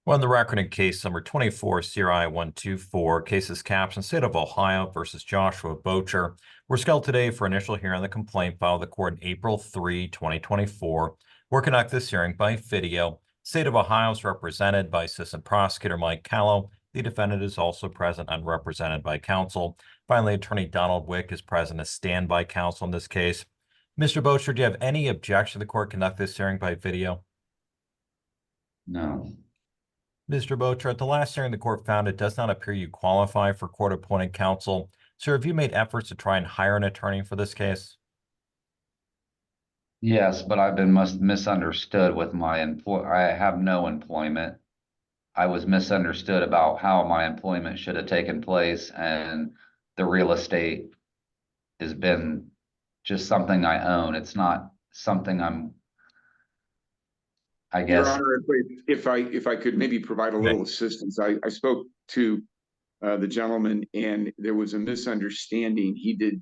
On the record in case number 24, CRI 124, cases captioned State of Ohio versus Joshua BOUCHER. We're scheduled today for initial hearing on the complaint filed with the court on April 3, 2024. We'll conduct this hearing by video. State of Ohio is represented by Assistant Prosecutor Mike Callow. The defendant is also present and represented by counsel. Finally, Attorney Donald Wick is present as standby counsel in this case. Mr. BOUCHER, do you have any objection to the court conduct this hearing by video? No. Mr. BOUCHER, at the last hearing, the court found it does not appear you qualify for court-appointed counsel. Sir, have you made efforts to try and hire an attorney for this case? Yes, but I've been misunderstood with my I have no employment. I was misunderstood about how my employment should have taken place, and the real estate has been just something I own. It's not something I Your guess. Honor, if I could maybe provide a little assistance, I spoke to the gentleman, and there was a misunderstanding.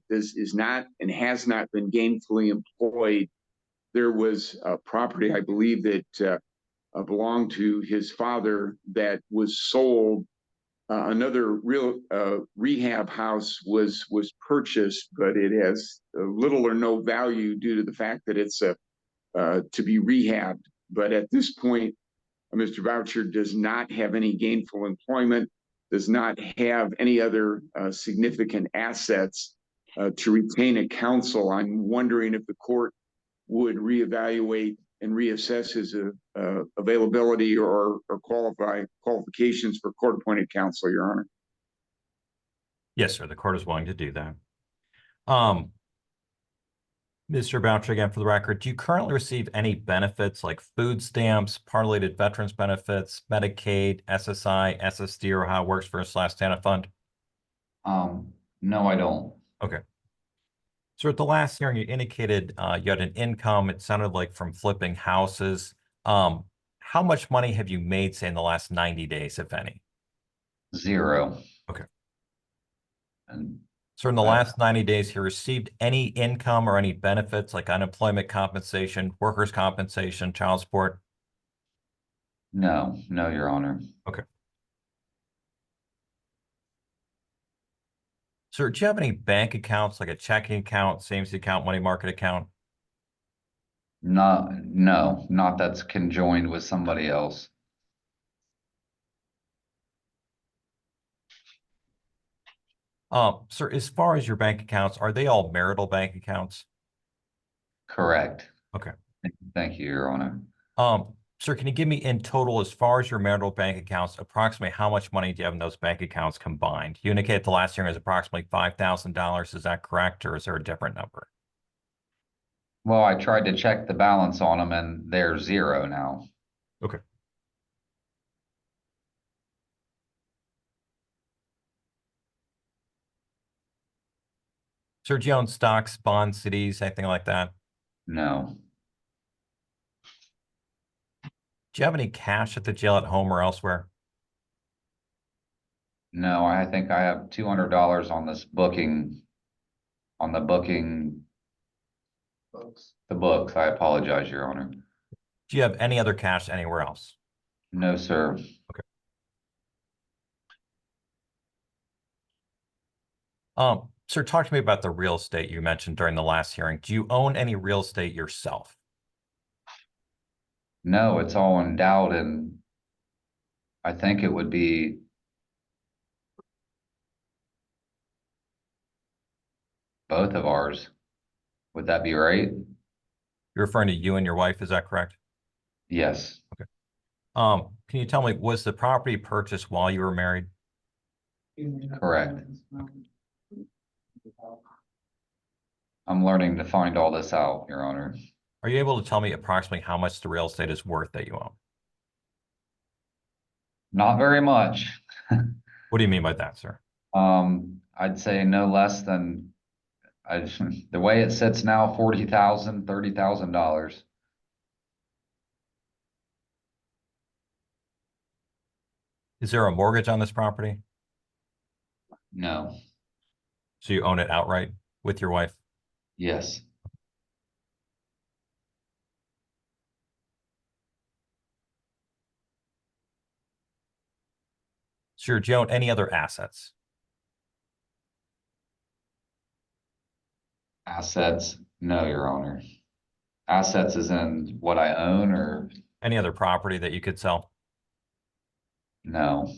This is not and has not been gainfully employed. There was a property, I believe, that belonged to his father that was sold. Another real rehab house was purchased, but it has little or no value due to the fact that it's to be rehabbed. But at this point, Mr. Boucher does not have any gainful employment, does not have any other significant assets to retain a counsel. I'm wondering if the court would reevaluate and reassess his availability or qualifications for court-appointed counsel, Your Honor. Yes, sir. The court is willing to do that. Mr. Boucher, again, for the record, do you currently receive any benefits like food stamps, part-related veterans benefits, Medicaid, SSI, SSD, or how it works for a /TANF fund? No, I don't. Okay. So at the last hearing, you indicated you had an income, it sounded like from flipping houses. How much money have you made, say, in the last 90 days, if any? Zero. Okay. And so in the last 90 days, you received any income or any benefits like unemployment compensation, workers' compensation, child support? No, Your Honor. Okay. Sir, do you have any bank accounts, like a checking account, savings account, money market account? No, not that's conjoined with somebody else. Sir, as far as your bank accounts, are they all marital bank accounts? Correct. Okay. Thank you, Your Honor. Sir, can you give me in total, as far as your marital bank accounts, approximately how much money do you have in those bank accounts combined? You indicated the last hearing was approximately $5,000. Is that correct, or is there a different number? Well, I tried to check the balance on them, and they're zero now. Okay. Sir, do you own stocks, bonds, CDs, anything like that? No. Do you have any cash at the jail, at home, or elsewhere? No, I think I have $200 on this booking, on the booking, the books. I apologize, Your Honor. Do you have any other cash anywhere else? No, sir. Okay. Sir, talk to me about the real estate you mentioned during the last hearing. Do you own any real estate yourself? No, it's all endowed, and I think it would be both of ours. Would that be right? You're referring to you and your wife, is that correct? Yes. Okay. Can you tell me, was the property purchased while you were married? Correct. I'm learning to find all this out, Your Honor. Are you able to tell me approximately how much the real estate is worth that you own? Not very much. What do you mean by that, sir? I'd say no less than, the way it sits now, $40,000, $30,000. Is there a mortgage on this property? No. So you own it outright with your wife? Yes. Sir, do you own any other assets? Assets? No, Your Honor. Assets is in what I own or Any other property that you could sell? no?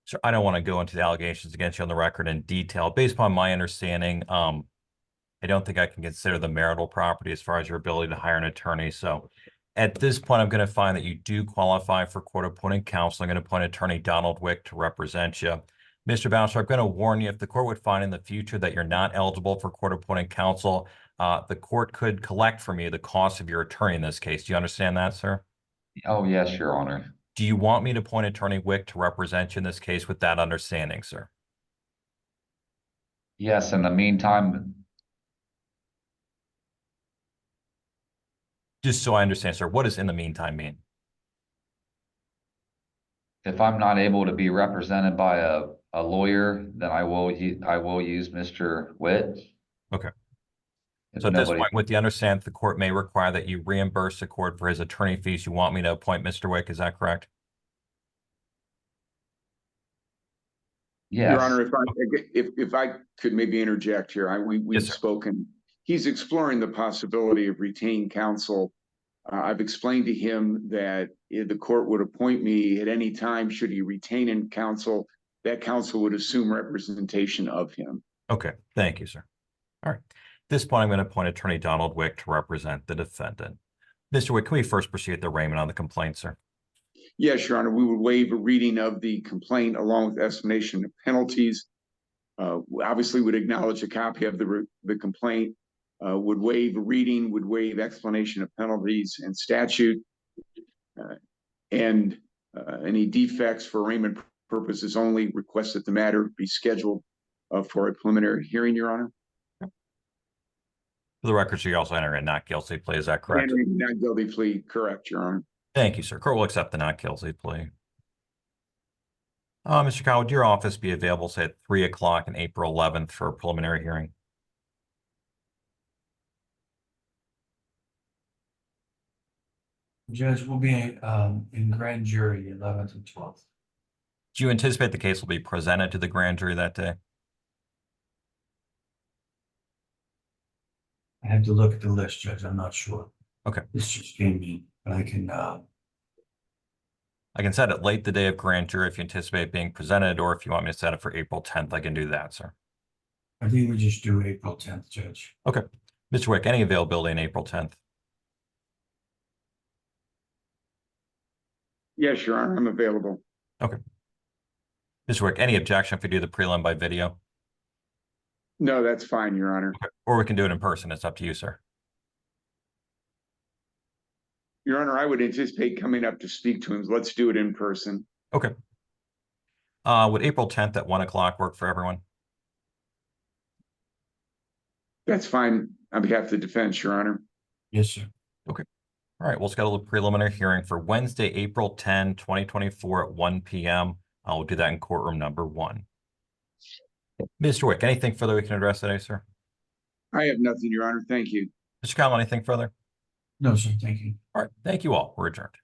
So I don't want to go into the allegations against you on the record in detail. Based upon my understanding, I don't think I can consider the marital property as far as your ability to hire an attorney. So at this point, I'm going to find that you do qualify for court-appointed counsel. I'm going to appoint attorney Donald Wick to represent you. Mr. Boucher, I'm going to warn you, if the court would find in the future that you're not eligible for court-appointed counsel, the court could collect from you the cost of your attorney in this case. Do you understand that, sir? Oh, yes, Your Honor. Do you want me to appoint attorney Wick to represent you in this case with that understanding, sir? Yes, in the meantime, Just so I understand, sir, what does in the meantime mean? if I'm not able to be represented by a lawyer, then I will use Mr. Witt. Okay. If So at this nobody, point, with the understanding that the court may require that you reimburse the court for his attorney fees, you want me to appoint Mr. Wick, is that correct? yes. Your Honor, if I could maybe interject here, we've Yes, sir. spoken. He's exploring the possibility of retained counsel. I've explained to him that if the court would appoint me at any time, should he retain in counsel, that counsel would assume representation of him. Okay, thank you, sir. All right. At this point, I'm going to appoint attorney Donald Wick to represent the defendant. Mr. Wick, can we first proceed with the arraignment on the complaint, sir? Yes, Your Honor, we would waive a reading of the complaint along with explanation of penalties. Obviously would acknowledge a copy of the complaint, would waive a reading, would waive explanation of penalties and statute, and any defects for arraignment purposes only, request that the matter be scheduled for a preliminary hearing, Your Honor. For the record, so you also enter a not guilty plea, is that correct? Entering not guilty plea, correct, Your Honor. Thank you, sir. Court will accept the not guilty plea. Mr. Kyle, would your office be available, say, at 3 o'clock on April 11th for a preliminary hearing? Judge, will be in grand jury 11th and 12th. Do you anticipate the case will be presented to the grand jury that day? I have to look at the list, Judge. I'm not sure. Okay. This just came in, but I can set it late the day of grand jury if you anticipate being presented, or if you want me to set it for April 10th, I can do that, sir. I think we just do April 10th, Judge. Okay. Mr. Wick, any availability on April 10th? Yes, Your Honor, I'm available. Okay. Mr. Wick, any objection if we do the prelim by video? No, that's fine, Your Honor. Okay. Or we can do it in person. It's up to you, sir. Your Honor, I would anticipate coming up to speak to him. Let's do it in person. Okay. Would April 10th at 1 o'clock work for everyone? That's fine on behalf of the defense, Your Honor. Yes, sir. All right, we'll schedule a preliminary hearing for Wednesday, April 10, 2024 at 1 p.m. We'll do that in courtroom number 1. Mr. Wick, anything further we can address today, sir? I have nothing, Your Honor. Thank you. Mr. Kyle, anything further? No, sir. Thank you. All right, thank you all. We're adjourned.